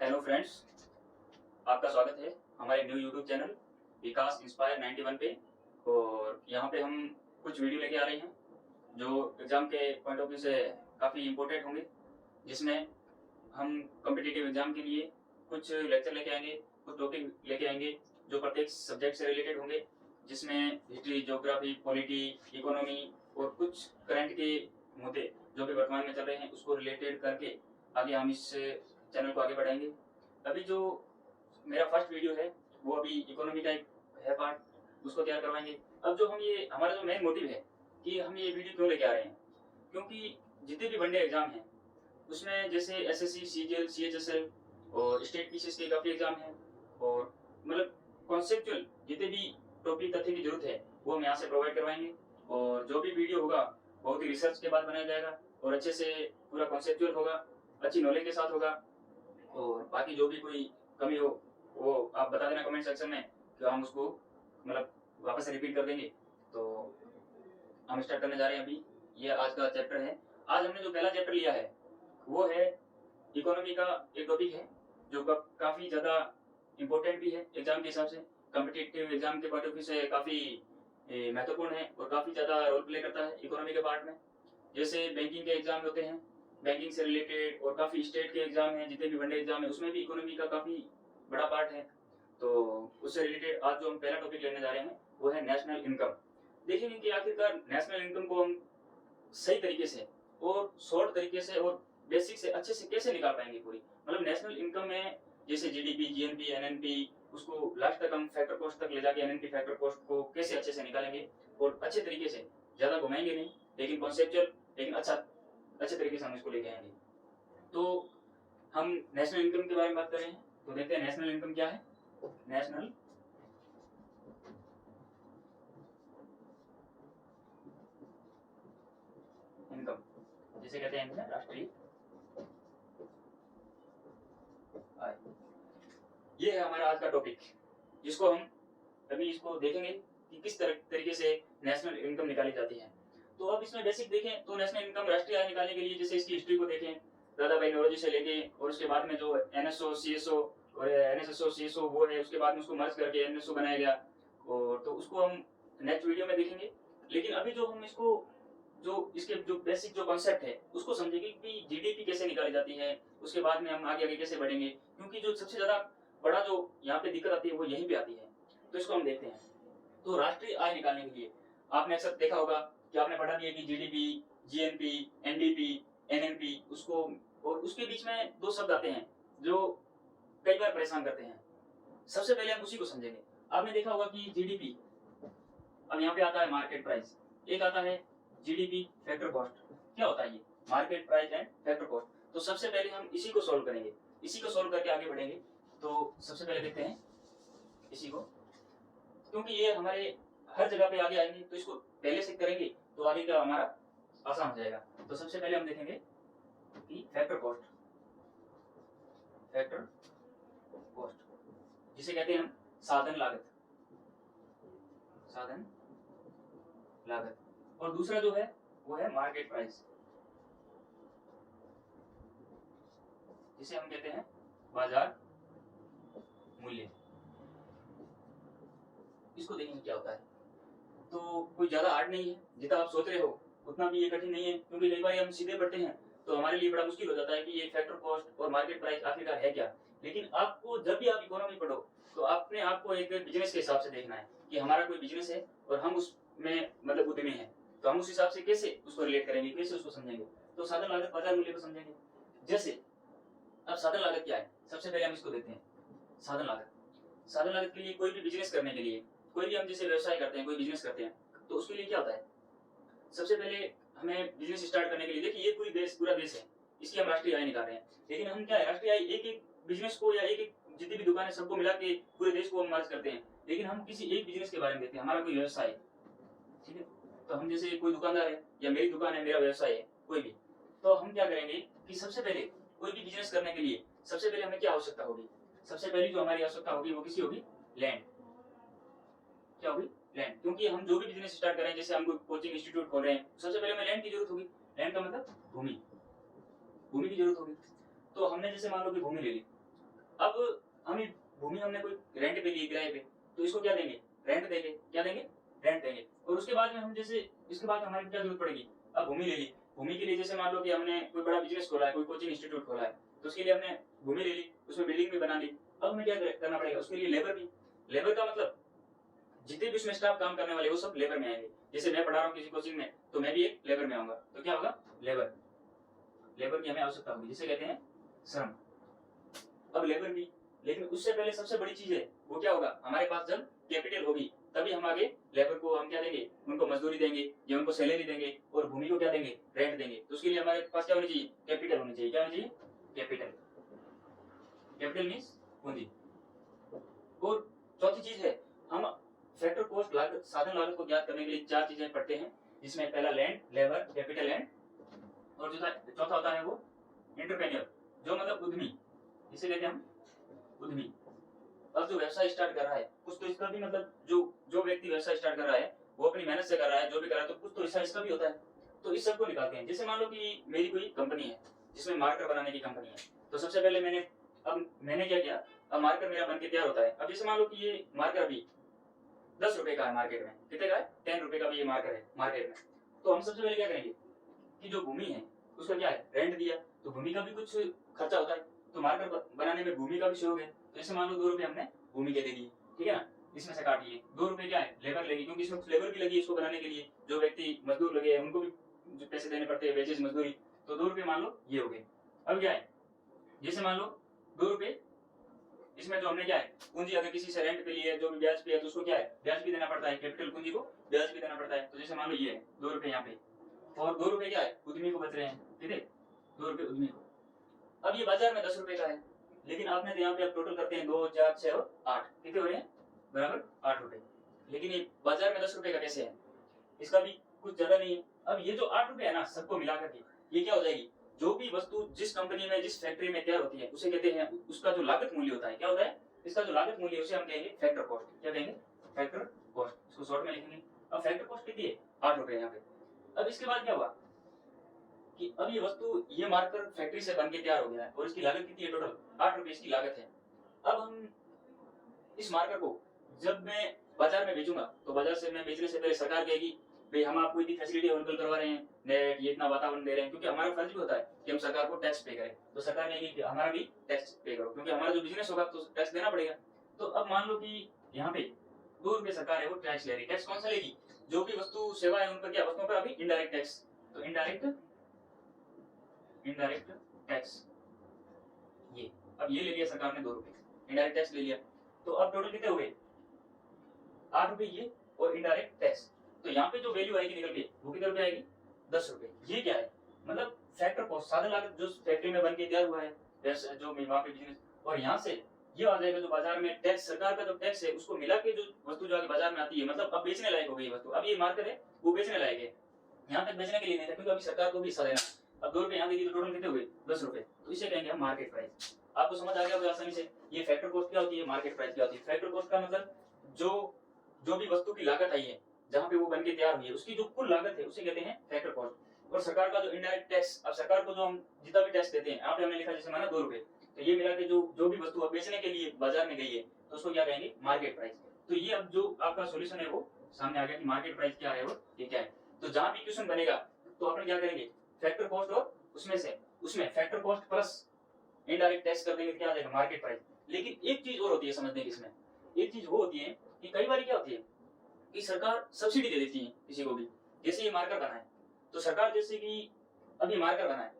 Hello friends, आपका स्वागत है हमारे न्यू यूट्यूब चैनल विकास इंस्पायर 91 पे। और यहाँ पे हम कुछ वीडियो लेके आ रहे हैं जो एग्ज़ाम के पॉइंट ऑफ व्यू से काफ़ी इम्पोर्टेंट होंगे, जिसमें हम कॉम्पिटिटिव एग्ज़ाम के लिए कुछ लेक्चर लेके आएंगे, कुछ टॉपिक लेके आएंगे जो प्रत्येक सब्जेक्ट से रिलेटेड होंगे, जिसमें हिस्ट्री, ज्योग्राफी, पॉलिटी, इकोनॉमी और कुछ करंट के मुद्दे जो भी वर्तमान में चल रहे हैं उसको रिलेटेड करके आगे हम इस चैनल को आगे बढ़ाएंगे। अभी जो मेरा फर्स्ट वीडियो है वो अभी इकोनॉमी का एक है पार्ट, उसको तैयार करवाएंगे। अब जो हम ये हमारा जो मेन मोटिव है कि हम ये वीडियो क्यों लेके आ रहे हैं, क्योंकि जितने भी वनडे एग्जाम हैं उसमें जैसे एसएससी, सीजीएल, सीएचएसएल और स्टेट पीसीएस के काफ़ी एग्जाम हैं, और मतलब कॉन्सेप्चुअल जितने भी टॉपिक तथ्य की जरूरत है वो हम यहाँ से प्रोवाइड करवाएंगे। और जो भी वीडियो होगा बहुत ही रिसर्च के बाद बनाया जाएगा और अच्छे से पूरा कॉन्सेप्चुअल होगा, अच्छी नॉलेज के साथ होगा। और बाकी जो भी कोई कमी हो वो आप बता देना कमेंट सेक्शन में, कि हम उसको मतलब वापस से रिपीट कर देंगे। तो हम स्टार्ट करने जा रहे हैं अभी। ये आज का चैप्टर है। आज हमने जो पहला चैप्टर लिया है वो है इकोनॉमी का एक टॉपिक है जो काफ़ी ज़्यादा इम्पोर्टेंट भी है एग्जाम के हिसाब से, कॉम्पिटिटिव एग्जाम के पॉइंट ऑफ व्यू से काफ़ी महत्वपूर्ण है और काफ़ी ज़्यादा रोल प्ले करता है इकोनॉमी के पार्ट में। जैसे बैंकिंग के एग्जाम होते हैं, बैंकिंग से रिलेटेड, और काफ़ी स्टेट के एग्जाम हैं, जितने भी वनडे एग्जाम है उसमें भी इकोनॉमी का काफ़ी बड़ा पार्ट है। तो उससे रिलेटेड आज जो हम पहला टॉपिक लेने जा रहे हैं वो है नेशनल इनकम। देखेंगे कि आखिरकार नेशनल इनकम को हम सही तरीके से और शॉर्ट तरीके से और बेसिक से अच्छे से कैसे निकाल पाएंगे पूरी, मतलब नेशनल इनकम में जैसे जीडीपी, जीएनपी, एनएनपी, उसको लास्ट तक हम फैक्टर कॉस्ट तक ले जाके एनएनपी फैक्टर कॉस्ट को कैसे अच्छे से निकालेंगे और अच्छे तरीके से, ज़्यादा घुमाएंगे नहीं लेकिन कॉन्सेप्चुअल, लेकिन अच्छे तरीके से हम इसको लेके आएंगे। तो हम नेशनल इनकम के बारे में बात कर रहे हैं, तो देखते हैं नेशनल इनकम क्या है। नेशनल इनकम जिसे कहते हैं राष्ट्रीय आय, ये है हमारा आज का टॉपिक, जिसको हम अभी इसको देखेंगे कि किस तरीके से नेशनल इनकम निकाली जाती है। तो अब इसमें बेसिक देखें तो नेशनल इनकम राष्ट्रीय आय निकालने के लिए जैसे इसकी हिस्ट्री को देखें, दादा भाई नौरोजी से लेके, और उसके बाद में जो एनएसओ, सीएसओ और एनएसएसओ, सीएसओ वो है, उसके बाद में उसको मर्ज करके एनएसओ बनाया गया, और तो उसको हम नेक्स्ट वीडियो में देखेंगे। लेकिन अभी जो हम इसको जो इसके जो बेसिक जो कॉन्सेप्ट है उसको समझेंगे कि जीडीपी कैसे निकाली जाती है, उसके बाद में हम आगे आगे कैसे बढ़ेंगे, क्योंकि जो सबसे ज्यादा बड़ा जो यहाँ पे दिक्कत आती है वो यहीं पे आती है। तो इसको हम देखते हैं। तो राष्ट्रीय आय निकालने के लिए आपने अक्सर देखा होगा कि आपने पढ़ा भी है कि जीडीपी, जीएनपी, एनडीपी, एनएनपी, उसको और उसके बीच में दो शब्द आते हैं जो कई बार परेशान करते हैं। सबसे पहले हम उसी को समझेंगे। आपने देखा होगा कि जीडीपी, अब यहाँ पे आता है मार्केट प्राइस, एक आता है जीडीपी फैक्टर कॉस्ट। क्या होता है ये market price and factor cost? तो सबसे पहले हम इसी को सॉल्व करेंगे, इसी को सॉल्व करके आगे बढ़ेंगे। तो सबसे पहले देखते हैं इसी को, क्योंकि ये हमारे हर जगह पे आगे आएंगे, तो इसको पहले से करेंगे तो आगे का हमारा आसान हो जाएगा। तो सबसे पहले हम देखेंगे कि फैक्टर कॉस्ट, फैक्टर कॉस्ट जिसे कहते हैं हम साधन लागत, साधन लागत। और दूसरा जो है वो है मार्केट प्राइस, जिसे हम कहते हैं बाजार मूल्य। इसको देखेंगे क्या होता है। तो कोई ज्यादा हार्ड नहीं है, जितना आप सोच रहे हो उतना भी ये कठिन नहीं है, क्योंकि कई बार हम सीधे पढ़ते हैं तो हमारे लिए बड़ा मुश्किल हो जाता है कि ये फैक्टर कॉस्ट और मार्केट प्राइस आखिरकार है क्या। लेकिन आपको जब भी आप इकोनॉमी पढ़ो तो आपने आपको एक बिजनेस के हिसाब से देखना है कि हमारा कोई बिजनेस है और हम उसमें मतलब उद्यमी है, तो हम उस हिसाब से कैसे उसको रिलेट करेंगे, कैसे उसको समझेंगे। तो साधन लागत बाजार मूल्य को समझेंगे। जैसे अब साधन लागत क्या है, सबसे पहले हम इसको देखते हैं। साधन लागत, साधन लागत के लिए कोई भी बिजनेस करने के लिए, कोई भी हम जैसे व्यवसाय करते हैं, कोई बिजनेस करते हैं, तो उसके लिए क्या होता है, सबसे पहले हमें बिजनेस स्टार्ट करने के लिए, देखिए ये पूरा देश है, इसकी हम राष्ट्रीय आय निकाल रहे हैं। लेकिन हम क्या है, राष्ट्रीय आय एक एक बिजनेस को या एक एक जितनी भी दुकान है सबको मिला के पूरे देश को हम मर्ज करते हैं। लेकिन हम किसी एक बिजनेस के बारे में देखते हैं, हमारा कोई व्यवसाय है, ठीक है। तो हम जैसे कोई दुकानदार है या मेरी दुकान है, मेरा व्यवसाय है कोई भी, तो हम क्या करेंगे कि सबसे पहले कोई भी बिजनेस करने के लिए सबसे पहले हमें क्या आवश्यकता होगी, सबसे पहली जो हमारी आवश्यकता होगी वो किसी होगी, लैंड। क्या होगी, लैंड। क्योंकि हम जो भी बिजनेस स्टार्ट करें, जैसे हम कोई कोचिंग इंस्टीट्यूट खोल रहे हैं, सबसे पहले हमें लैंड की जरूरत होगी। लैंड का मतलब भूमि, भूमि की जरूरत होगी। तो हमने जैसे मान लो कि भूमि ले ली, अब हमें भूमि हमने कोई रेंट पे ली, किराए पे, तो इसको क्या देंगे, रेंट देंगे, क्या देंगे, रेंट देंगे। और उसके बाद में हम जैसे इसके बाद हमारी क्या जरूरत पड़ेगी, अब भूमि ले ली, भूमि के लिए जैसे मान लो कि हमने कोई बड़ा बिजनेस खोला है, कोई कोचिंग इंस्टीट्यूट खोला है, तो उसके लिए हमने भूमि ले ली, उसमें बिल्डिंग भी बना ली। अब हमें क्या करना पड़ेगा, उसके लिए लेबर भी, लेबर का मतलब जितने भी उसमें स्टाफ काम करने वाले वो सब लेबर में आएंगे। जैसे मैं पढ़ा रहा हूँ किसी कोचिंग में, तो मैं भी एक लेबर में आऊंगा, तो क्या होगा, लेबर, लेबर की हमें आवश्यकता होगी, जिसे कहते हैं श्रम। अब लेबर भी, लेकिन उससे पहले सबसे बड़ी चीज है वो क्या होगा, हमारे पास जब कैपिटल होगी तभी हम आगे लेबर को हम क्या देंगे, उनको मजदूरी देंगे या उनको सैलरी देंगे, और भूमि को क्या देंगे, रेंट देंगे। तो उसके लिए हमारे पास क्या होनी चाहिए, कैपिटल होनी चाहिए। क्या होनी चाहिए, कैपिटल, कैपिटल मीन्स पूंजी। और चौथी चीज है, हम फैक्टर कॉस्ट लागत, साधन लागत को ज्ञात करने के लिए चार चीजें पढ़ते हैं, जिसमें पहला लैंड, लेबर, कैपिटल एंड, और जो चौथा होता है वो एंटरप्रेन्योर, जो मतलब उद्यमी, इसे कहते हैं हम उद्यमी। अब जो व्यवसाय स्टार्ट कर रहा है कुछ तो इसका भी मतलब, जो जो व्यक्ति व्यवसाय स्टार्ट कर रहा है वो अपनी मेहनत से कर रहा है, जो भी कर रहा है, तो कुछ तो हिस्सा इसका भी होता है। तो इस सबको निकालते हैं। जैसे मान लो कि मेरी कोई कंपनी है जिसमें मार्कर बनाने की कंपनी है, तो सबसे पहले मैंने क्या किया, अब मार्कर मेरा बन के तैयार होता है। अब जैसे मान लो कि ये मार्कर अभी 10 रुपए का है मार्केट में, कितने का है, 10 रुपए का भी ये मार्कर है मार्केट में। तो हम सबसे पहले क्या करेंगे कि जो भूमि है उसका क्या है, रेंट दिया, तो भूमि का भी कुछ खर्चा होता है, तो मार्कर बनाने में भूमि का भी सहयोग है। तो जैसे मान लो 2 रुपए हमने भूमि के दे दिए, ठीक है ना, इसमें से काट लिए 2 रुपए क्या है, लेबर लेगी, क्योंकि इसमें लेबर भी लगी इसको बनाने के लिए, जो व्यक्ति मजदूर लगे हैं उनको भी जो पैसे देने पड़ते हैं, वेजेस, मजदूरी, तो 2 रुपए मान लो ये हो गए। अब क्या है, जैसे मान लो 2 रुपए, इसमें जो हमने क्या है, पूंजी अगर किसी से रेंट पे लिए जो भी ब्याज पे है, तो उसको क्या है, ब्याज भी देना पड़ता है, कैपिटल पूंजी को ब्याज भी देना पड़ता है। तो जैसे मान लो ये है 2 रुपए यहाँ पे, और 2 रुपए क्या है, उद्यमी को बच रहे हैं, ठीक है, 2 रुपए उद्यमी को। अब ये बाजार में 10 रुपए का है, लेकिन आपने तो यहाँ पे आप टोटल करते हैं 2, 4, 6 और 8, कितने हो रहे हैं, बराबर 8 रुपए। लेकिन ये बाजार में 10 रुपए का कैसे है, इसका भी कुछ ज्यादा नहीं है। अब ये जो 8 रुपए है ना, सबको मिला करके ये क्या हो जाएगी, जो भी वस्तु जिस कंपनी में, जिस फैक्ट्री में तैयार होती है, उसे कहते हैं, उसका जो लागत मूल्य होता है, क्या होता है, इसका जो लागत मूल्य उसे हम कहेंगे फैक्टर कॉस्ट। क्या कहेंगे, फैक्टर कॉस्ट, इसको शॉर्ट में लिखेंगे। अब फैक्टर कॉस्ट कितनी है, 8 रुपए यहाँ पे। अब इसके बाद क्या हुआ कि अब ये वस्तु, ये मार्कर फैक्ट्री से बन के तैयार हो गया है, और इसकी लागत कितनी है, टोटल 8 रुपए इसकी लागत है। अब हम इस मार्कर को जब मैं बाजार में बेचूंगा, तो बाजार से मैं बेचने से पहले सरकार कहेगी भाई हम आपको इतनी फैसिलिटी अवेलेबल करवा रहे हैं, नेट, ये इतना वातावरण दे रहे हैं, क्योंकि हमारा फर्ज भी होता है कि हम सरकार को टैक्स पे करें। तो सरकार कहेगी कि हमारा भी टैक्स पे करो, क्योंकि हमारा जो बिजनेस होगा तो टैक्स देना पड़ेगा। तो अब मान लो कि यहाँ पे 2 रुपए सरकार है वो टैक्स ले रही है। टैक्स कौन सा लेगी, जो भी वस्तु सेवा है उन पर, क्या वस्तुओं पर अभी इनडायरेक्ट टैक्स, तो इनडायरेक्ट टैक्स ये, अब ये ले लिया सरकार ने 2 रुपए इनडायरेक्ट टैक्स ले लिया। तो अब टोटल कितने हो गए, 8 रुपए ये और इनडायरेक्ट टैक्स। तो यहाँ पे जो वैल्यू आएगी निकल के वो कितने रुपए आएगी, 10 रुपए। ये क्या है, मतलब फैक्टर कॉस्ट, साधन लागत जो फैक्ट्री में बन के तैयार हुआ है, जो वहाँ पे बिजनेस, और यहाँ से ये आ जाएगा जो बाजार में टैक्स, सरकार का जो टैक्स है उसको मिला के जो वस्तु जो आगे बाजार में आती है, मतलब अब बेचने लायक हो गई वस्तु। अब ये मार्केट है वो बेचने लायक है, यहाँ तक बेचने के लिए नहीं था, क्योंकि अभी सरकार को भी हिस्सा देना। अब 2 रुपए यहाँ देगी तो टोटल कितने हुए, 10 रुपए। तो इसे कहेंगे हम मार्केट प्राइस। आपको समझ आ गया होगा आसानी से, ये फैक्टर कॉस्ट क्या होती है, मार्केट प्राइस क्या होती है। फैक्टर कॉस्ट का मतलब जो भी वस्तु की लागत आई है, जहाँ पे वो बन के तैयार हुई है, उसकी जो कुल लागत है उसे कहते हैं फैक्टर कॉस्ट। और सरकार का जो इनडायरेक्ट टैक्स, अब सरकार को जो हम जितना भी टैक्स देते हैं, यहाँ पे हमने लिखा जैसे माना 2 रुपए, तो ये मिला के जो भी वस्तु बेचने के लिए बाजार में गई है, तो उसको क्या कहेंगे, मार्केट प्राइस। तो ये अब जो आपका सोल्यूशन है वो सामने आ गया कि मार्केट प्राइस क्या है और ये क्या है। तो जहां भी क्वेश्चन बनेगा तो अपन क्या करेंगे, फैक्टर कॉस्ट और उसमें factor cost plus indirect tax कर देंगे, क्या आ जाएगा, मार्केट प्राइस। लेकिन एक चीज और होती है समझने की इसमें, एक चीज वो होती है कि कई बार क्या होती है कि सरकार सब्सिडी दे देती है किसी को भी। जैसे ये मार्कर बना है, तो सरकार जैसे कि अब ये मार्कर बना है,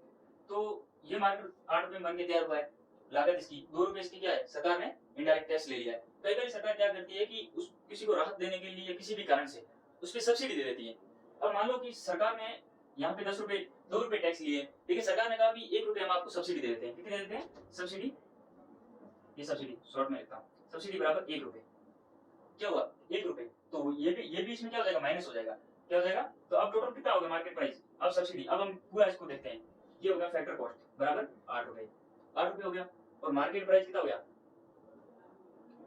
तो ये मार्कर 8 रुपए में बन के तैयार हुआ है, लागत इसकी 2 रुपए इसकी क्या है, सरकार ने इनडायरेक्ट टैक्स ले लिया है। कई बार सरकार क्या करती है कि उस किसी को राहत देने के लिए किसी भी कारण से उस पर सब्सिडी दे देती है। अब मान लो कि सरकार ने यहाँ पे 10 रुपए 2 रुपए टैक्स लिए, लेकिन सरकार ने कहा भी 1 रुपए हम आपको सब्सिडी दे देते हैं। कितने दे देते हैं सब्सिडी, ये सब्सिडी शॉर्ट में लिखता हूँ, सब्सिडी बराबर 1 रुपए। क्या हुआ, 1 रुपए, तो ये भी इसमें क्या हो जाएगा, माइनस हो जाएगा। क्या हो जाएगा, तो अब टोटल कितना होगा मार्केट प्राइस, अब सब्सिडी, अब हम पूरा इसको देखते हैं। ये होगा फैक्टर कॉस्ट बराबर 8 रुपए, 8 रुपए हो गया। और मार्केट प्राइस कितना हो गया,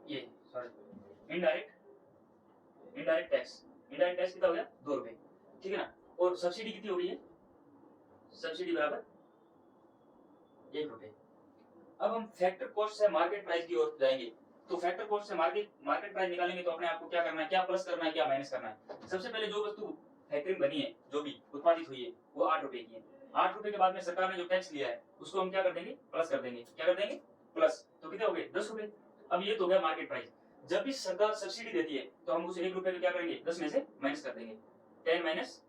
ये सॉरी इनडायरेक्ट टैक्स कितना हो गया, 2 रुपए, ठीक है ना। और सब्सिडी कितनी हो गई है, सब्सिडी बराबर 1 रुपए। अब हम फैक्टर कॉस्ट से मार्केट प्राइस की ओर जाएंगे। तो फैक्टर कॉस्ट से मार्केट प्राइस निकालेंगे तो अपने आपको क्या करना है, क्या प्लस करना है, क्या माइनस करना है। सबसे पहले जो वस्तु फैक्ट्री में बनी है, जो भी उत्पादित हुई है, वो 8 रुपए की है। 8 रुपए के बाद में सरकार ने जो टैक्स लिया है उसको हम क्या कर देंगे, प्लस कर देंगे। क्या कर देंगे, प्लस। तो कितने हो गए, 10 रुपए। अब ये तो हो गया मार्केट प्राइस। जब भी सरकार सब्सिडी देती है तो हम उस 1 रुपए को क्या करेंगे, 10 में से माइनस कर देंगे। 10 माइनस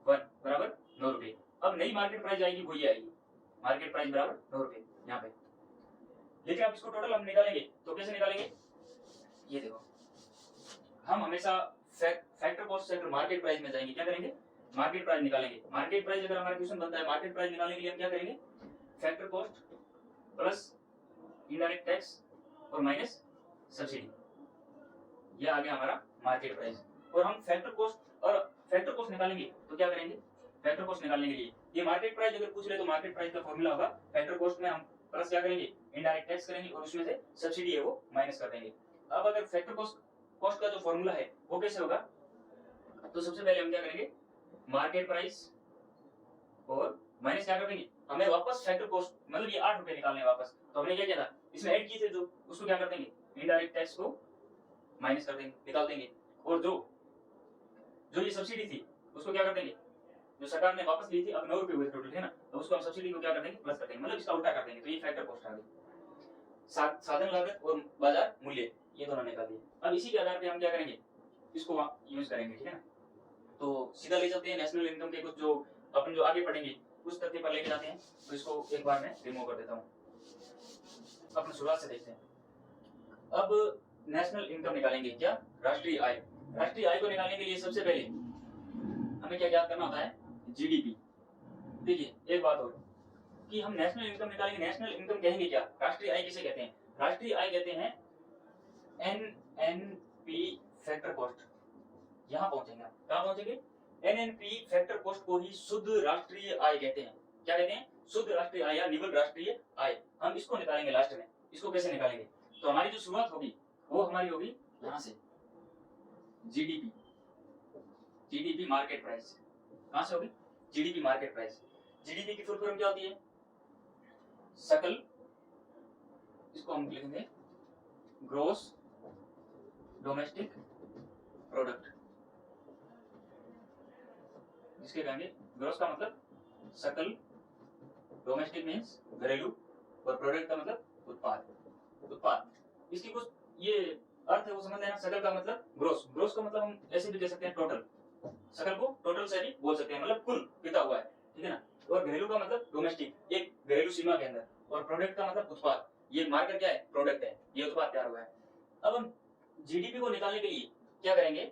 1 बराबर 9 रुपए। अब नई मार्केट प्राइस आएगी, वो ये आएगी, मार्केट प्राइस बराबर 9 रुपए यहाँ पे। लेकिन अब इसको टोटल हम निकालेंगे तो कैसे निकालेंगे, ये देखो, हम हमेशा फैक्टर कॉस्ट से मार्केट प्राइस में जाएंगे, क्या करेंगे, मार्केट प्राइस निकालेंगे। मार्केट प्राइस अगर हमारा क्वेश्चन बनता है, मार्केट प्राइस निकालने के लिए हम क्या करेंगे, factor cost plus indirect tax और माइनस सब्सिडी, ये आ गया हमारा मार्केट प्राइस। और हम फैक्टर कॉस्ट निकालेंगे तो क्या करेंगे, फैक्टर कॉस्ट निकालने के लिए ये मार्केट प्राइस अगर पूछ ले तो मार्केट प्राइस का फॉर्मूला होगा, फैक्टर कॉस्ट में हम प्लस क्या करेंगे, इनडायरेक्ट टैक्स करेंगे और उसमें से सब्सिडी है वो माइनस कर देंगे। अब अगर फैक्टर कॉस्ट का जो फॉर्मूला है वो कैसे होगा, तो सबसे पहले हम क्या करेंगे, मार्केट प्राइस और माइनस क्या कर देंगे, हमें वापस फैक्टर कॉस्ट मतलब ये 8 रुपए निकालने वापस, तो हमने क्या किया था, इसमें ऐड किए थे जो, उसको क्या कर देंगे, इनडायरेक्ट टैक्स को माइनस कर देंगे, निकाल देंगे। और जो ये सब्सिडी थी उसको क्या कर देंगे, जो सरकार ने वापस ली थी, अब 9 रुपए हुए टोटल है ना, तो उसको हम सब्सिडी को क्या कर देंगे, प्लस कर देंगे, मतलब इसका उल्टा कर देंगे। तो ये फैक्टर कॉस्ट आ गई। साधन लागत और बाजार मूल्य ये दोनों निकाल दिए। अब इसी के आधार पे हम क्या करेंगे, इसको यूज करेंगे, ठीक है ना। तो सीधा ले चलते हैं नेशनल इनकम के कुछ जो अपन जो आगे पढ़ेंगे उस तथ्य पर लेके जाते हैं। तो इसको एक बार मैं रिमूव कर देता हूँ, अपने शुरुआत से देखते हैं। अब नेशनल इनकम निकालेंगे, क्या, राष्ट्रीय आय। राष्ट्रीय आय को निकालने के लिए सबसे पहले हमें क्या याद करना होता है, जीडीपी। देखिए एक बात और कि हम नेशनल इनकम निकालेंगे, नेशनल इनकम कहेंगे क्या, राष्ट्रीय आय किसे कहते हैं, राष्ट्रीय आय कहते हैं एनएनपी फैक्टर कॉस्ट। यहां पहुंचेंगे, कहां पहुंचेंगे, एनएनपी फैक्टर कॉस्ट को ही शुद्ध राष्ट्रीय आय कहते हैं। क्या कहते हैं, शुद्ध राष्ट्रीय आय या निवल राष्ट्रीय आय। हम इसको निकालेंगे लास्ट में। इसको कैसे निकालेंगे, तो हमारी जो शुरुआत होगी वो हमारी होगी यहां से, जीडीपी, जीडीपी मार्केट प्राइस। कहां से होगी, जीडीपी मार्केट प्राइस। जीडीपी की फुल फॉर्म क्या होती है, सकल, इसको हम लिखेंगे ग्रोस डोमेस्टिक प्रोडक्ट, जिसके कहेंगे ग्रोस का मतलब सकल, डोमेस्टिक मींस घरेलू, और प्रोडक्ट का मतलब उत्पाद। इसकी कुछ ये अर्थ है वो समझ लेना। सकल का मतलब ग्रोस, ग्रोस का मतलब हम ऐसे भी कह सकते हैं टोटल, सकल को टोटल से भी बोल सकते हैं, मतलब कुल कितना हुआ है, ठीक है ना। और घरेलू का मतलब डोमेस्टिक, एक घरेलू सीमा के अंदर, और प्रोडक्ट का मतलब उत्पाद। ये मार्कर क्या है, प्रोडक्ट है, ये उत्पाद तैयार हुआ है। अब हम जीडीपी को निकालने के लिए क्या करेंगे,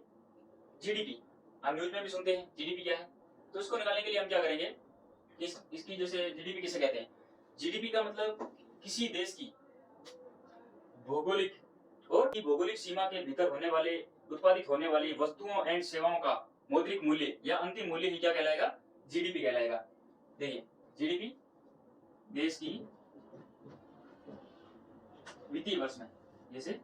जीडीपी हम न्यूज में भी सुनते हैं जीडीपी क्या है, तो इसको निकालने के लिए हम क्या करेंगे, इसकी जैसे जीडीपी किसे कहते हैं, जीडीपी का मतलब किसी देश की भौगोलिक सीमा के भीतर होने वाले उत्पादित होने वाली वस्तुओं एंड सेवाओं का मौद्रिक मूल्य या अंतिम मूल्य ही क्या कहलाएगा, जीडीपी कहलाएगा। देखिए जीडीपी देश की वित्तीय वर्ष में, जैसे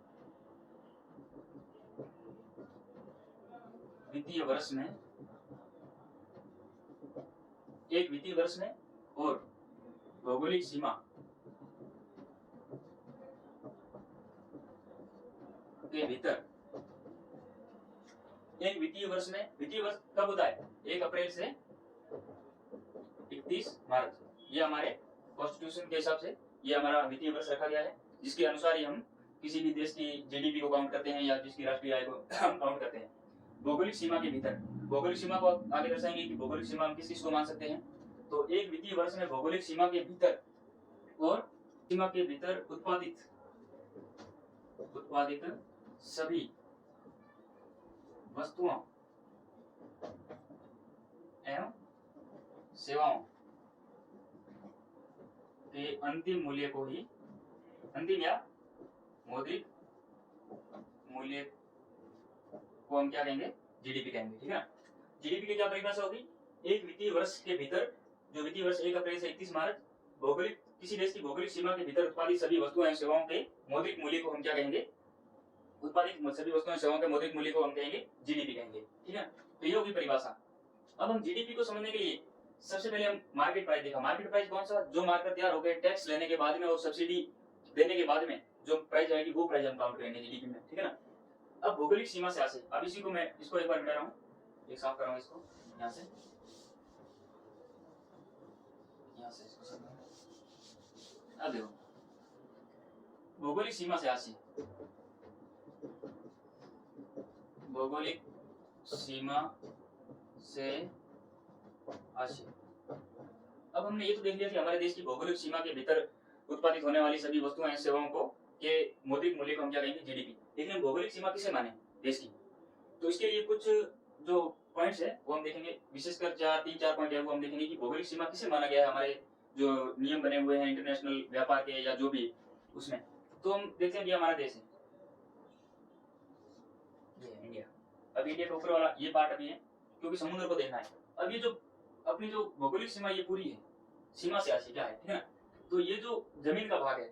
वित्तीय वर्ष में, एक वित्तीय वर्ष में और भौगोलिक सीमा के भीतर, एक वित्तीय वर्ष में, वित्तीय वर्ष कब होता है, 1 अप्रैल से 31 मार्च, ये हमारे कॉन्स्टिट्यूशन के हिसाब से ये हमारा वित्तीय वर्ष रखा गया है, जिसके अनुसार ही हम किसी भी देश की जीडीपी को काउंट करते हैं या जिसकी राष्ट्रीय आय को काउंट करते हैं। भौगोलिक सीमा के भीतर, भौगोलिक सीमा को आगे दर्शाएंगे कि भौगोलिक सीमा हम किस चीज को मान सकते हैं, तो एक वित्तीय वर्ष में भौगोलिक सीमा के भीतर और सीमा के भीतर उत्पादित सभी वस्तुओं एवं सेवाओं के अंतिम मूल्य को ही, अंतिम या मौद्रिक मूल्य को हम क्या कहेंगे, जीडीपी कहेंगे, ठीक है ना। जीडीपी की क्या परिभाषा होगी, एक वित्तीय वर्ष के भीतर, जो वित्तीय वर्ष 1 अप्रैल से 31 मार्च, भौगोलिक किसी देश की भौगोलिक सीमा के भीतर उत्पादित सभी वस्तुओं एवं सेवाओं के मौद्रिक मूल्य को हम क्या कहेंगे, उत्पादित सभी वस्तुओं एवं सेवाओं के मौद्रिक मूल्य को हम कहेंगे जीडीपी कहेंगे, ठीक है। तो ये होगी परिभाषा। अब हम जीडीपी को समझने के लिए सबसे पहले हम मार्केट प्राइस देखा। मार्केट प्राइस कौन सा, जो मार्केट तैयार हो गए टैक्स लेने के बाद में और सब्सिडी देने के बाद में जो प्राइस आएगी वो प्राइस हम काउंट करेंगे जीडीपी में, ठीक है ना। अब भौगोलिक सीमा से आसे, अब इसी को मैं इसको एक बार मिटा रहा हूँ, एक साफ कर रहा हूँ इसको यहाँ से इसको सब। अब देखो भौगोलिक सीमा से आसे, भौगोलिक सीमा से आसे। अब हमने ये तो देख लिया कि हमारे देश की भौगोलिक सीमा के भीतर उत्पादित होने वाली सभी वस्तुएं सेवाओं को के मौद्रिक मूल्य को हम क्या कहेंगे, जीडीपी। लेकिन हम भौगोलिक सीमा किसे माने, देश की। तो इसके लिए कुछ जो पॉइंट्स है वो हम देखेंगे, विशेषकर तीन चार पॉइंट है वो हम देखेंगे कि भौगोलिक सीमा किसे माना गया है हमारे जो नियम बने हुए हैं इंटरनेशनल व्यापार के या जो भी उसमें। तो हम देखते हैं कि हमारा देश है ये इंडिया। अब इंडिया का ऊपर वाला ये पार्ट अभी है क्योंकि समुद्र को देखना है। अब ये जो अपनी जो भौगोलिक सीमा ये पूरी है, सीमा से आसी क्या है, ठीक है ना। तो ये जो जमीन का भाग है,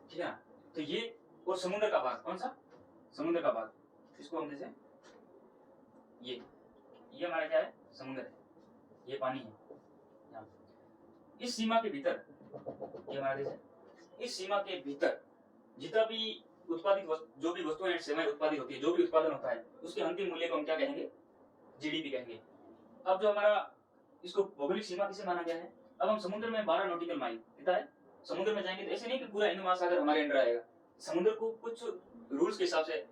ठीक है ना, तो ये और समुद्र का भाग, कौन सा, समुद्र का भाग, इसको हम जैसे ये हमारा क्या है, समुद्र है, ये पानी है। इस सीमा के भीतर ये हमारा देश है, इस सीमा के भीतर जितना भी उत्पादित जो भी वस्तुएं एंड सेवाएं उत्पादित होती है, जो भी उत्पादन होता है, उसके अंतिम मूल्य को हम क्या कहेंगे, जीडीपी कहेंगे। अब जो हमारा इसको भौगोलिक सीमा किसे माना गया है, अब हम समुद्र में 12 नॉटिकल माइल कितना है, समुद्र में जाएंगे तो ऐसे नहीं कि पूरा हिंद महासागर हमारे अंडर आएगा। समुद्र को कुछ रूल्स के हिसाब से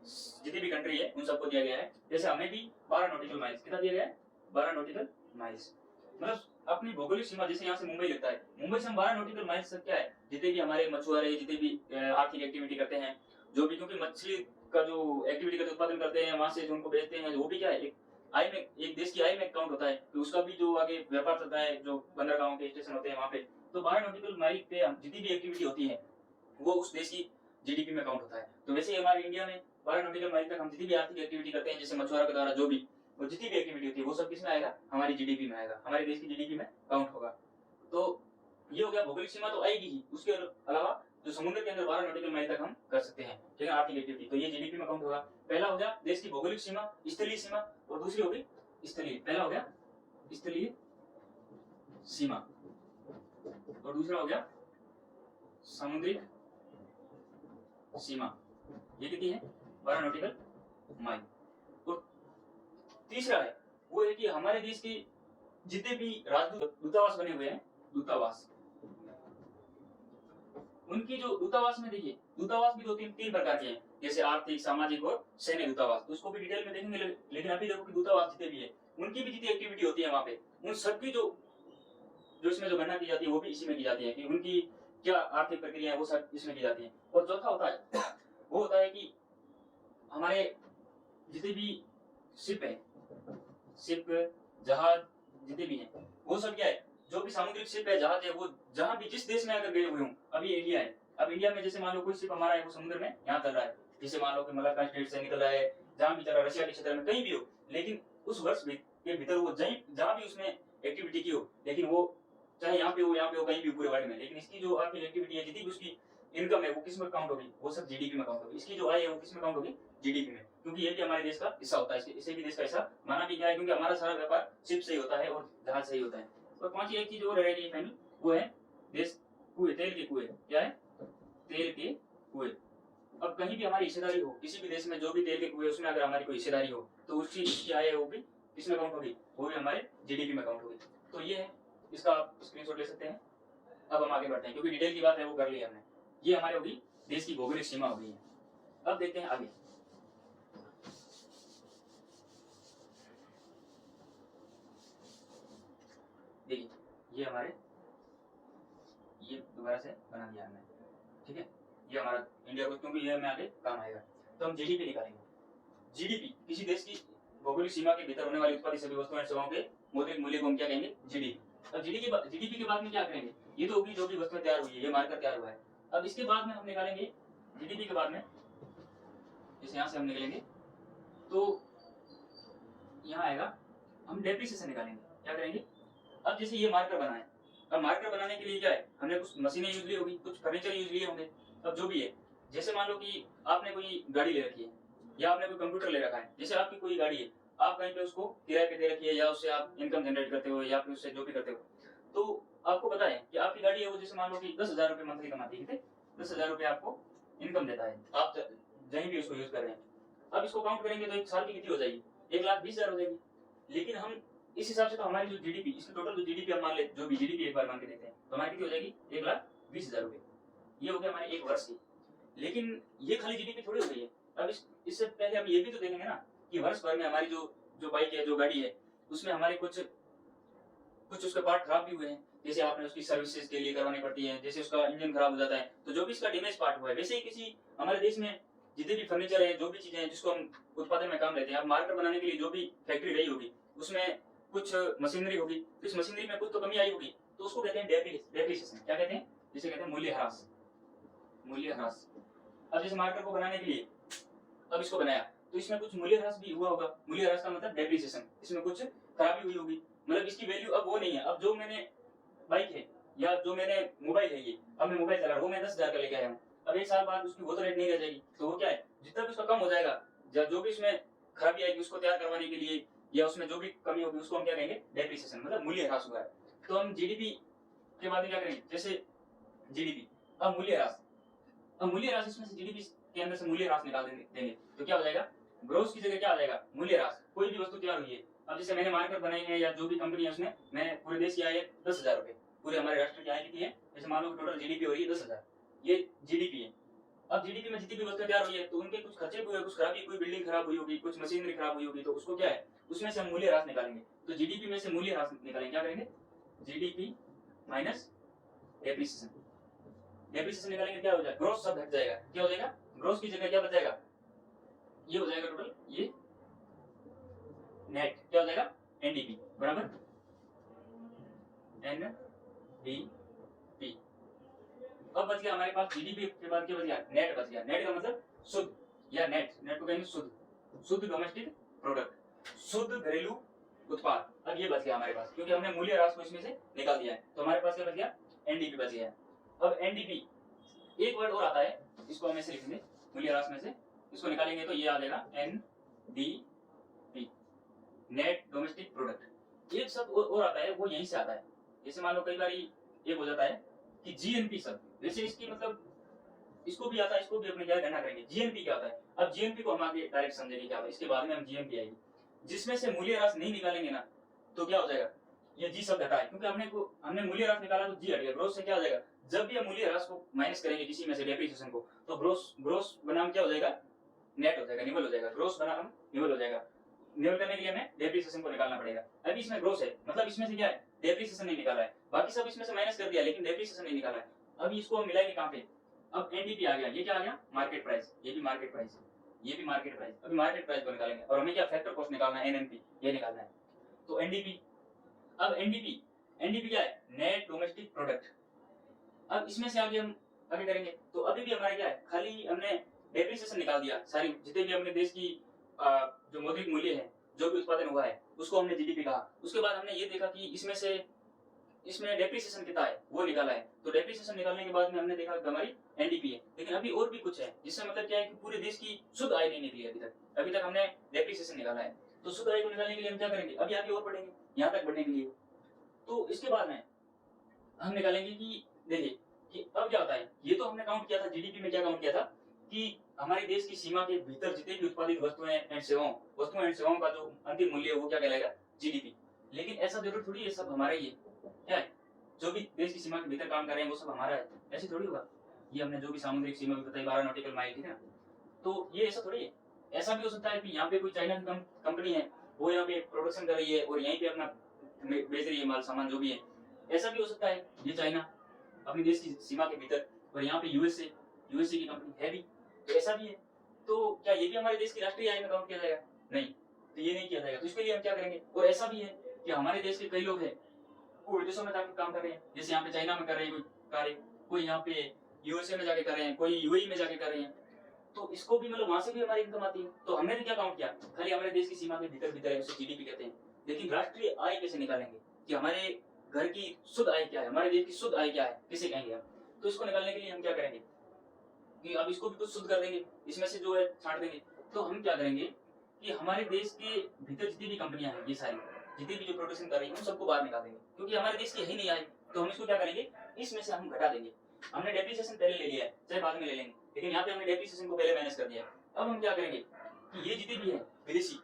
जितनी भी कंट्री है उन सबको दिया गया है। जैसे हमें भी 12 नॉटिकल माइल्स कितना दिया गया है, 12 नॉटिकल माइल्स। मतलब अपनी भौगोलिक सीमा, जैसे यहाँ से मुंबई लगता है, मुंबई से हम 12 नॉटिकल माइल्स तक क्या है, जितने भी हमारे मछुआरे जितने भी आर्थिक एक्टिविटी करते हैं, जो भी, क्योंकि मछली का जो एक्टिविटी करते उत्पादन करते हैं वहां से जो उनको बेचते हैं, वो भी क्या है एक आय में, एक देश की आय में काउंट होता है। तो उसका भी जो आगे व्यापार चलता है, जो बंदरगाहों के स्टेशन होते हैं वहां पे, तो 12 नॉटिकल माइल पे जितनी भी एक्टिविटी होती है वो उस देश की जीडीपी में काउंट होता है। तो वैसे ही हमारे इंडिया में 12 नॉटिकल माइल तक हम जितनी भी आर्थिक एक्टिविटी करते हैं, जैसे मछुआरों के द्वारा जो भी, वो जितनी भी एक्टिविटी होती है वो सब किसमें आएगा, हमारी जीडीपी में आएगा, हमारे देश की जीडीपी में काउंट होगा। तो ये हो गया भौगोलिक सीमा, तो आएगी ही। उसके अलावा जो समुद्र के अंदर 12 नॉटिकल माइल तक हम कर सकते हैं, ठीक है, आर्थिक एक्टिविटी, तो ये जीडीपी में काउंट होगा। पहला हो गया देश की भौगोलिक सीमा, स्थलीय सीमा, और दूसरी होगी स्थलीय, पहला हो गया स्थलीय सीमा और दूसरा हो गया समुद्रिक सीमा। ये कितनी है, 12 नॉटिकल माइल। और तीसरा है वो है कि हमारे देश के जितने भी राजदूत दूतावास बने हुए हैं, दूतावास, उनकी जो दूतावास में देखिए, दूतावास भी तीन प्रकार के हैं, जैसे आर्थिक, सामाजिक और सैन्य दूतावास। तो उसको भी डिटेल में देखेंगे, लेकिन अभी देखो कि दूतावास जितने भी है उनकी भी जितनी एक्टिविटी होती है वहां पे, उन सबकी जो इसमें जो गणना की जाती है वो भी इसी में की जाती है कि उनकी क्या आर्थिक प्रक्रिया है, वो सब इसमें की जाती है। और चौथा होता है वो होता है कि हमारे जितने भी शिप है, शिप, जहाज जितने भी हैं, वो सब क्या है, जो भी सामुद्रिक शिप है, जहाज है, वो जहां भी जिस देश में अगर गए हुए हों, अभी इंडिया है, अब इंडिया में जैसे मान लो कोई शिप हमारा है वो समुद्र में यहाँ चल रहा है, जैसे मान लो कि मलक्का स्टेट से निकल रहा है, जहां भी चल रहा है, रशिया के क्षेत्र में कहीं भी हो, लेकिन उस वर्ष के भीतर वो जहां भी उसमें एक्टिविटी की हो, लेकिन वो चाहे यहाँ पे हो कहीं भी पूरे वर्ल्ड में, लेकिन इसकी जो आर्थिक एक्टिविटी है, जितनी भी उसकी इनकम है, वो किस में काउंट होगी, वो सब जीडीपी में काउंट होगी। इसकी जो आय है वो किस में काउंट होगी, जीडीपी में, क्योंकि ये भी हमारे देश का हिस्सा होता है, इसे भी देश का हिस्सा माना भी गया है, क्योंकि हमारा सारा व्यापार शिप से ही होता है और जहाज से ही होता है। और पांचवी एक चीज और रह गई फाइनल, वो है देश कुएं, तेल के कुएं, क्या है, तेल के कुएं। अब कहीं भी हमारी हिस्सेदारी हो, किसी भी देश में जो भी तेल के कुएं, उसमें अगर हमारी कोई हिस्सेदारी हो, तो उसकी आय है वो भी किसमें काउंट होगी, वो भी हमारे जीडीपी में काउंट होगी। तो ये है, इसका आप स्क्रीनशॉट ले सकते हैं। अब हम आगे बढ़ते हैं, क्योंकि डिटेल की बात है वो कर ली हमने, ये हमारे होगी देश की भौगोलिक सीमा हो गई है। अब देखते हैं आगे, देखिए ये हमारे, ये दोबारा से बना दिया हमने, ठीक है, ये हमारा इंडिया को, क्योंकि ये हमें आगे काम आएगा। तो हम जीडीपी निकालेंगे। जीडीपी किसी देश की भौगोलिक सीमा के भीतर होने वाली उत्पादित सभी वस्तुओं और सेवाओं के मौद्रिक मूल्य को हम क्या कहेंगे, जीडीपी। अब जीडीपी के बाद में क्या करेंगे, ये तो होगी जो भी वस्तुएं तैयार हुई है, ये मार्कर तैयार हुआ है। अब इसके बाद में हम निकालेंगे जीडीपी के बाद में, जैसे यहाँ से हम निकलेंगे तो यहाँ आएगा, हम डेप्रिसिएशन निकालेंगे। क्या करेंगे, अब जैसे ये मार्कर बना है, अब मार्कर बनाने के लिए क्या है, हमने कुछ मशीनें यूज ली होगी, कुछ फर्नीचर यूज लिए होंगे। अब जो भी है, जैसे मान लो कि आपने कोई गाड़ी ले रखी है या आपने कोई कंप्यूटर ले रखा है, जैसे आपकी कोई गाड़ी है, आप कहीं पे उसको किराए पे दे रखी है या उससे आप इनकम जनरेट करते हो या फिर उससे जो भी करते हो, तो आपको पता है कि आपकी गाड़ी है वो जैसे मान लो कि 10,000 रुपए मंथली कमाती है, 10,000 रुपए आपको इनकम देता है, आप कहीं भी उसको यूज कर रहे हैं। अब इसको काउंट करेंगे तो एक साल की कितनी हो जाएगी, 1,20,000 हो जाएगी। लेकिन हम इस हिसाब से तो हमारी जो जीडीपी, इसकी टोटल जो जीडीपी हम मान ले, जो भी जीडीपी एक बार मान के देखते हैं, तो हमारी कितनी हो जाएगी, 1,20,000 रुपए। ये हो गया हमारे एक वर्ष की। लेकिन ये खाली जीडीपी थोड़ी हो गई है। अब इससे पहले हम ये भी तो देखेंगे ना कि वर्ष भर में हमारी जो जो बाइक है, जो गाड़ी है, उसमें हमारे कुछ उसके पार्ट खराब भी हुए हैं, जैसे आपने उसकी सर्विसेज के लिए करवानी पड़ती है, जैसे उसका इंजन खराब हो जाता है, तो जो भी इसका डैमेज पार्ट हुआ है, वैसे ही किसी हमारे देश में जितने भी फर्नीचर है, जो भी चीजें हैं जिसको हम उत्पादन में काम लेते हैं, अब मार्कर बनाने के लिए जो भी फैक्ट्री रही होगी, उसमें कुछ मशीनरी होगी, तो इस मशीनरी में कुछ तो कमी आई होगी, तो उसको कहते हैं डेप्रिसिएशन। क्या कहते हैं, जिसे कहते हैं मूल्यह्रास। मूल्यह्रास। अब जैसे मार्कर को बनाने के लिए अब इसको बनाया, तो इसमें कुछ मूल्यह्रास भी हुआ होगा। मूल्यह्रास का मतलब डेप्रिसिएशन, इसमें कुछ खराबी हुई होगी, मतलब इसकी वैल्यू अब वो नहीं है। अब जो मैंने बाइक है या जो मैंने मोबाइल है, ये अब मैं मोबाइल चला रहा हूँ, वो मैं 10,000 का लेके आया हूँ, अब एक साल बाद उसकी वो तो रेट नहीं रह जाएगी, तो वो क्या है, जितना भी उसका कम हो जाएगा, जो भी उसमें खराबी आएगी उसको तैयार करवाने के लिए, या उसमें जो भी कमी होगी उसको हम क्या कहेंगे, डेप्रिसिएशन, मतलब मूल्यह्रास हुआ है। तो हम जीडीपी के बाद में क्या करेंगे, जैसे जीडीपी, अब मूल्यह्रास, अब मूल्यह्रास, इसमें से जीडीपी के अंदर से मूल्यह्रास निकाल देंगे, तो क्या हो जाएगा, ग्रोस की जगह क्या आ जाएगा, मूल्यह्रास। कोई भी वस्तु तैयार हुई है, अब जैसे मैंने मार्कर बनाई है या जो भी कंपनी है, उसमें मैंने पूरे देश की आय है 10,000 रुपए, पूरे हमारे राष्ट्र की आय कितनी है, जैसे मान लो कि टोटल जीडीपी हो रही है 10,000, ये जीडीपी है। अब जीडीपी में जितनी भी वस्तुएं तैयार हुई है, तो उनके कुछ खर्चे भी हुए, कुछ खराबी, कोई बिल्डिंग खराब हुई होगी, कुछ मशीनरी खराब हुई होगी, तो उसको क्या है, उसमें से हम मूल्यह्रास निकालेंगे। तो जीडीपी में से मूल्यह्रास निकालेंगे, क्या करेंगे, जीडीपी माइनस डेप्रिसिएशन। डेप्रिसिएशन निकालेंगे, क्या हो जाएगा, ग्रोस सब घट जाएगा, क्या हो जाएगा, ग्रोस की जगह क्या बच जाएगा, ये हो जाएगा टोटल, ये नेट क्या हो जाएगा, एनडीपी बराबर एनडीपी। अब बच गया हमारे पास जीडीपी के बाद क्या बच गया, नेट बच गया। नेट का मतलब शुद्ध, या नेट को कहेंगे शुद्ध, शुद्ध डोमेस्टिक प्रोडक्ट, शुद्ध घरेलू उत्पाद। अब ये बच गया हमारे पास, क्योंकि हमने मूल्यह्रास को इसमें से निकाल दिया है, तो हमारे पास क्या बच गया, एनडीपी बच गया। अब एनडीपी एक वर्ड और आता है, इसको हम ऐसे लिखेंगे, मूल्यह्रास में से इसको निकालेंगे तो ये आ जाएगा एनडीपी, नेट डोमेस्टिक प्रोडक्ट। एक शब्द और आता है, वो यहीं से आता है। जैसे मान लो कई बार एक हो जाता है कि जीएनपी शब्द, वैसे इसकी मतलब इसको भी आता है, इसको भी अपने क्या गणना करेंगे, जीएनपी क्या होता है। अब जीएनपी को हम आगे डायरेक्ट समझेंगे क्या होता है, इसके बाद में हम जीएनपी आएगी। जिसमें से मूल्यह्रास नहीं निकालेंगे ना, तो क्या हो जाएगा, ये जी शब्द हटा है, क्योंकि हमने मूल्यह्रास निकाला तो जी हट गया, ग्रोस से क्या हो जाएगा, जब भी हम मूल्यह्रास को माइनस करेंगे किसी में से डेप्रिसिएशन को, तो ग्रोस बनाम क्या हो जाएगा, नेट हो जाएगा, निवल हो जाएगा, ग्रोस बनाम निवल हो जाएगा। निवल करने के लिए हमें डेप्रिसिएशन को निकालना पड़ेगा। अभी इसमें ग्रोस है, मतलब इसमें से क्या है, डेप्रिसिएशन नहीं निकाला है, बाकी सब इसमें से माइनस कर दिया, लेकिन डेप्रिसिएशन नहीं निकाला है। अभी इसको हम मिलाएंगे कहां पे, अब एनडीपी आ गया, ये क्या आ गया, मार्केट प्राइस, ये भी मार्केट प्राइस, ये भी मार्केट प्राइस। अभी मार्केट प्राइस को निकालेंगे, और हमें क्या, फैक्टर कॉस्ट निकालना है, एनएनपी, ये निकालना है। तो एनडीपी, अब एनडीपी क्या है, नेट डोमेस्टिक प्रोडक्ट। अब इसमें से आगे हम आगे करेंगे, तो अभी भी हमारा क्या है, खाली हमने डेप्रिसिएशन निकाल दिया, सारी जितने भी हमने देश की जो मौद्रिक मूल्य है, जो भी उत्पादन हुआ है, उसको हमने जीडीपी कहा। उसके बाद हमने ये देखा कि इसमें डेप्रिसिएशन कितना है, वो निकाला है। तो डेप्रिसिएशन निकालने के बाद में हमने देखा कि हमारी एनडीपी है। लेकिन अभी और भी कुछ है, जिससे मतलब क्या है कि पूरे देश की शुद्ध आय नहीं निकली अभी तक हमने डेप्रिसिएशन निकाला है। तो शुद्ध आय को निकालने के लिए हम क्या करेंगे, अभी आगे और बढ़ेंगे, यहाँ तक बढ़ने के लिए। तो इसके बाद में हम निकालेंगे कि देखिए कि अब क्या होता है, ये तो हमने काउंट किया था, जीडीपी में क्या काउंट किया था कि हमारे देश की सीमा के भीतर जितने भी उत्पादित वस्तुएं एंड सेवाओं का जो अंतिम मूल्य है, वो क्या कहलाएगा, जीडीपी। लेकिन ऐसा जरूर थोड़ी है सब हमारा ही है, क्या है, जो भी देश की सीमा के भीतर काम कर रहे हैं वो सब हमारा है, ऐसे थोड़ी होगा। ये हमने जो भी सामुद्रिक सीमा भी बताई 12 नॉटिकल माइल, ठीक है ना, तो ये ऐसा थोड़ी है। ऐसा भी हो सकता है कि यहाँ पे कोई चाइना की कंपनी है, वो यहाँ पे प्रोडक्शन कर रही है और यहीं पे अपना बेच रही है माल सामान जो भी है। ऐसा भी हो सकता है ये चाइना अपने देश की सीमा के भीतर, और यहाँ पे यूएसए की कंपनी है भी, तो ऐसा भी है। तो क्या ये भी हमारे देश की राष्ट्रीय आय में काउंट किया जाएगा, नहीं, तो ये नहीं किया जाएगा। तो इसके लिए हम क्या करेंगे, और ऐसा भी है कि हमारे देश के कई लोग हैं वो विदेशों में जाकर काम कर रहे हैं, जैसे यहाँ पे चाइना में कर रहे हैं कोई कार्य, कोई यहाँ पे यूएसए में जाके कर रहे हैं, कोई यूएई में जाके कर रहे हैं, तो इसको भी मतलब वहां से भी हमारी इनकम आती है। तो हमने भी क्या काउंट किया, खाली हमारे देश की सीमा के भीतर है, उसे जीडीपी कहते हैं। लेकिन राष्ट्रीय आय कैसे निकालेंगे कि हमारे घर की शुद्ध आय क्या है, हमारे देश की शुद्ध आय क्या है, किसे कहेंगे हम। तो इसको निकालने के लिए हम क्या करेंगे कि अब इसको भी कुछ शुद्ध कर देंगे, इसमें से जो है छांट देंगे। तो हम क्या करेंगे कि हमारे देश के भीतर जितनी भी कंपनियां हैं, ये सारी जितनी भी जो प्रोडक्शन कर रही है, उन सबको बाहर निकाल देंगे, क्योंकि हमारे देश की है ही नहीं आय। तो हम इसको क्या करेंगे, इसमें से हम घटा देंगे। हमने डेप्रिसिएशन पहले ले लिया है, चाहे बाद में ले लेंगे, लेकिन यहाँ पे हमने डेप्रिसिएशन को पहले माइनस कर दिया है। अब हम क्या करेंगे कि ये जितने भी है विदेशी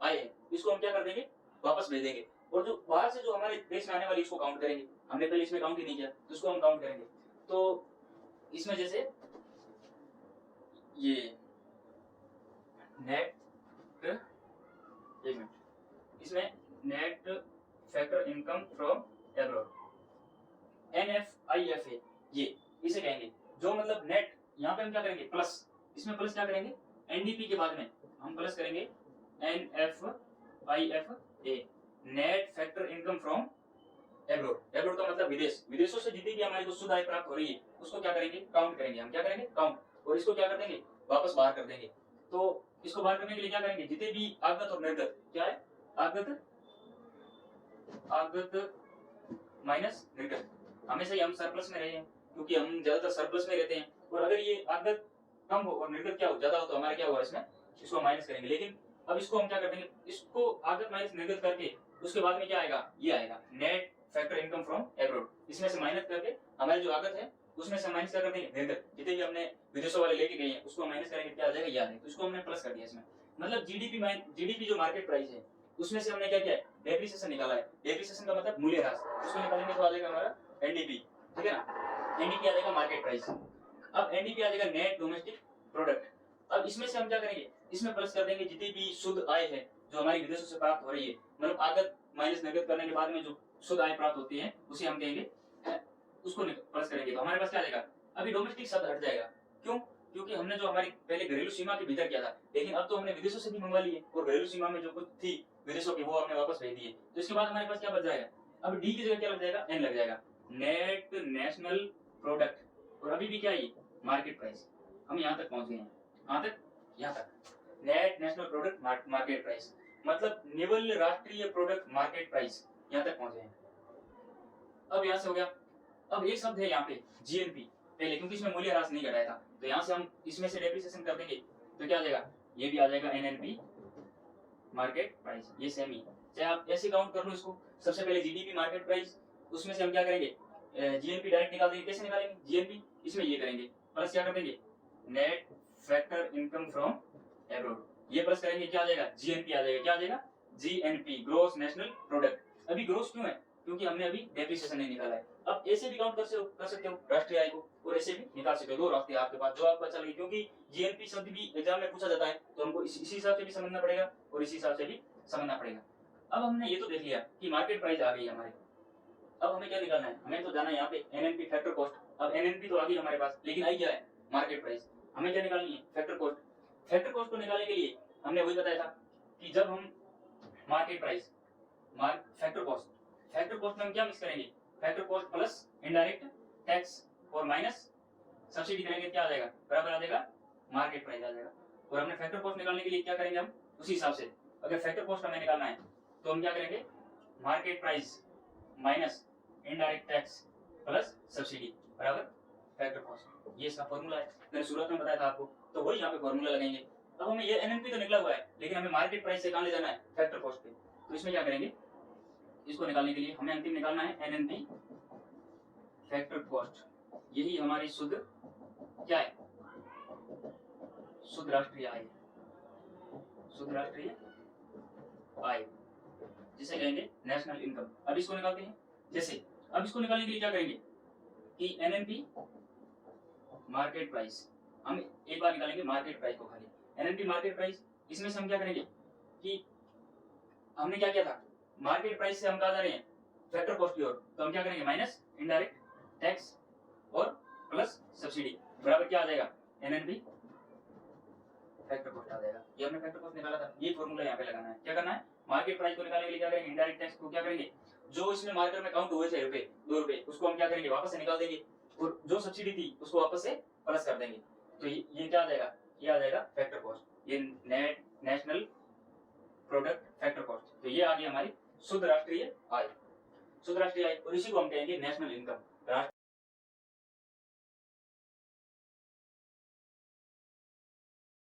आए हैं इसको हम क्या कर देंगे, वापस भेज देंगे, और जो बाहर से जो हमारे देश में आने वाली इसको काउंट करेंगे। हमने पहले इसमें काउंट ही नहीं किया तो इसको हम काउंट करेंगे। तो इसमें जैसे ये नेट, एक मिनट, इसमें net factor income from abroad, NFIFA, ये इसे कहेंगे। जो मतलब नेट, यहाँ पे हम क्या करेंगे प्लस, इसमें प्लस क्या करेंगे, NDP के बाद में हम प्लस करेंगे NFIFA, net factor income from abroad. Abroad का मतलब विदेश, विदेशों से जितनी भी हमारी को शुद्ध आय प्राप्त हो रही है उसको क्या करेंगे, काउंट करेंगे। हम क्या करेंगे, काउंट, और इसको क्या कर देंगे, वापस बाहर कर देंगे। तो इसको बाहर करने के लिए क्या करेंगे, जितने भी आगत और निर्गत, क्या है आगत, आगत माइनस निर्गत, हमेशा ही हम सरप्लस में रहे हैं क्योंकि हम ज्यादातर सरप्लस में रहते हैं। और अगर ये आगत कम हो और निर्गत क्या हो, ज्यादा हो, तो हमारा क्या होगा इसमें, इसको माइनस करेंगे। लेकिन अब इसको हम क्या कर देंगे, इसको आगत माइनस निर्गत करके उसके बाद में क्या आएगा, ये आएगा net factor income from abroad. इसमें से माइनस करके हमारी जो आगत है उसमें से माइनस कर देंगे निर्गत, जितने भी हमने विदेशों वाले लेके गए हैं उसको माइनस करेंगे, क्या आ जाएगा, ये आ जाएगा। तो इसको हमने प्लस कर दिया इसमें, मतलब जीडीपी जो मार्केट प्राइस है उसमें से हमने क्या किया है, डेप्रिसिएशन निकाला है। डेप्रिसिएशन का मतलब मूल्यह्रास, उसको निकालेंगे तो आ जाएगा हमारा एनडीपी, ठीक है ना। एनडीपी आ जाएगा मार्केट प्राइस। अब एनडीपी आ जाएगा नेट डोमेस्टिक प्रोडक्ट। अब इसमें से हम क्या करेंगे, इसमें प्लस कर देंगे जितनी भी शुद्ध आय है जो हमारी विदेशों से प्राप्त हो रही है, मतलब आगत माइनस निर्गत करने के बाद में जो शुद्ध आय प्राप्त होती है उसे हम कहेंगे, उसको प्लस करेंगे। तो हमारे पास क्या आ जाएगा, अभी डोमेस्टिक शब्द हट जाएगा, क्यों, क्योंकि हमने जो हमारी पहले घरेलू सीमा के भीतर किया था, लेकिन अब तो हमने विदेशों से भी मंगवा ली है, और घरेलू सीमा में जो कुछ थी विदेशों की वो हमने वापस भेज दी है। तो इसके बाद हमारे पास क्या बच जाएगा, अब डी की जगह क्या लग जाएगा, एन लग जाएगा, नेट नेशनल प्रोडक्ट। और अभी भी क्या है, मार्केट प्राइस। हम यहाँ तक पहुंच गए हैं, यहाँ तक, यहाँ तक net national product market price, मतलब निवल राष्ट्रीय प्रोडक्ट मार्केट प्राइस, यहाँ तक पहुंचे हैं। अब यहाँ से हो गया। अब एक शब्द है यहाँ पे जीएनपी पहले, क्योंकि इसमें मूल्यह्रास नहीं घटाया था, तो यहाँ से हम इसमें से डेप्रिसिएशन कर देंगे तो क्या आ जाएगा, ये भी आ जाएगा एनएनपी मार्केट प्राइस। ये सेम ही, चाहे आप ऐसे काउंट कर लो इसको। सबसे पहले जीडीपी मार्केट प्राइस, उसमें से हम क्या करेंगे, जीएनपी डायरेक्ट निकाल देंगे। कैसे निकालेंगे जीएनपी, इसमें ये करेंगे प्लस क्या कर देंगे, net factor income from abroad, ये प्लस करेंगे, क्या आ जाएगा, जीएनपी आ जाएगा। क्या आ जाएगा, जीएनपी, ग्रोस नेशनल प्रोडक्ट। अभी ग्रोस क्यों है, क्योंकि हमने अभी डेप्रिसिएशन नहीं निकाला है। अब ऐसे भी काउंट कर सकते हो राष्ट्रीय आय को, और ऐसे भी निकाल सकते हो। दो रास्ते आपके पास, जो आपको अच्छा लगे, क्योंकि जीएनपी शब्द भी एग्जाम में पूछा जाता है, तो हमको इसी हिसाब से भी समझना पड़ेगा और इसी हिसाब से भी समझना पड़ेगा। अब हमने ये तो देख लिया कि मार्केट प्राइस आ गई हमारे। अब हमें क्या निकालना है, हमें तो जाना है यहाँ पे एनएनपी फैक्टर कॉस्ट। अब एनएनपी तो आ गई हमारे पास, लेकिन आई क्या है, मार्केट प्राइस। हमें क्या निकालनी है, फैक्टर कॉस्ट। फैक्टर कॉस्ट को निकालने के लिए हमने वही बताया था कि जब हम मार्केट प्राइस फैक्टर कॉस्ट में हम क्या मिक्स करेंगे, factor cost plus indirect tax और माइनस सब्सिडी करेंगे, क्या आ जाएगा, बराबर आ जाएगा मार्केट प्राइस आ जाएगा। और हमने फैक्टर कॉस्ट निकालने के लिए क्या करेंगे, हम उसी हिसाब से, अगर फैक्टर कॉस्ट हमें निकालना है तो हम क्या करेंगे, market price minus indirect tax plus subsidy बराबर फैक्टर कॉस्ट। ये इसका फॉर्मूला है, मैंने शुरुआत में बताया था आपको, तो वही यहाँ पे फॉर्मूला लगाएंगे। अब हमें ये एनएनपी तो निकला हुआ है, लेकिन हमें मार्केट प्राइस से कहाँ ले जाना है, फैक्टर कॉस्ट पे। तो इसमें क्या करेंगे, इसको निकालने के लिए हमें अंतिम निकालना है एनएनपी फैक्टर कॉस्ट। यही हमारी शुद्ध क्या है, शुद्ध राष्ट्रीय आय, शुद्ध राष्ट्रीय आय जिसे कहेंगे नेशनल इनकम। अब इसको निकालते हैं जैसे, अब इसको निकालने के लिए क्या करेंगे कि एनएनपी मार्केट प्राइस, हम एक बार निकालेंगे मार्केट प्राइस को खाली, एनएनपी मार्केट प्राइस। इसमें से हम क्या करेंगे कि हमने क्या किया था, मार्केट प्राइस से हम कहा जा रहे हैं फैक्टर कॉस्ट की ओर, तो हम क्या करेंगे, माइनस इनडायरेक्ट टैक्स और प्लस सब्सिडी बराबर क्या आ जाएगा, एनएनपी फैक्टर कॉस्ट आ जाएगा। ये हमने फैक्टर कॉस्ट निकाला था, ये फॉर्मूला यहाँ पे लगाना है। क्या करना है, मार्केट प्राइस को निकालने के लिए क्या करेंगे, इनडायरेक्ट टैक्स को क्या करेंगे, जो इसमें मार्केट में काउंट हुए थे रुपए, 2 रुपए, उसको हम क्या करेंगे, वापस से निकाल देंगे, और जो सब्सिडी थी उसको वापस से प्लस कर देंगे। तो ये क्या आ जाएगा, ये आ जाएगा फैक्टर कॉस्ट, ये net national product factor cost. तो ये आ गई हमारी शुद्ध राष्ट्रीय आय, शुद्ध राष्ट्रीय आय, और इसी को हम कहेंगे नेशनल इनकम।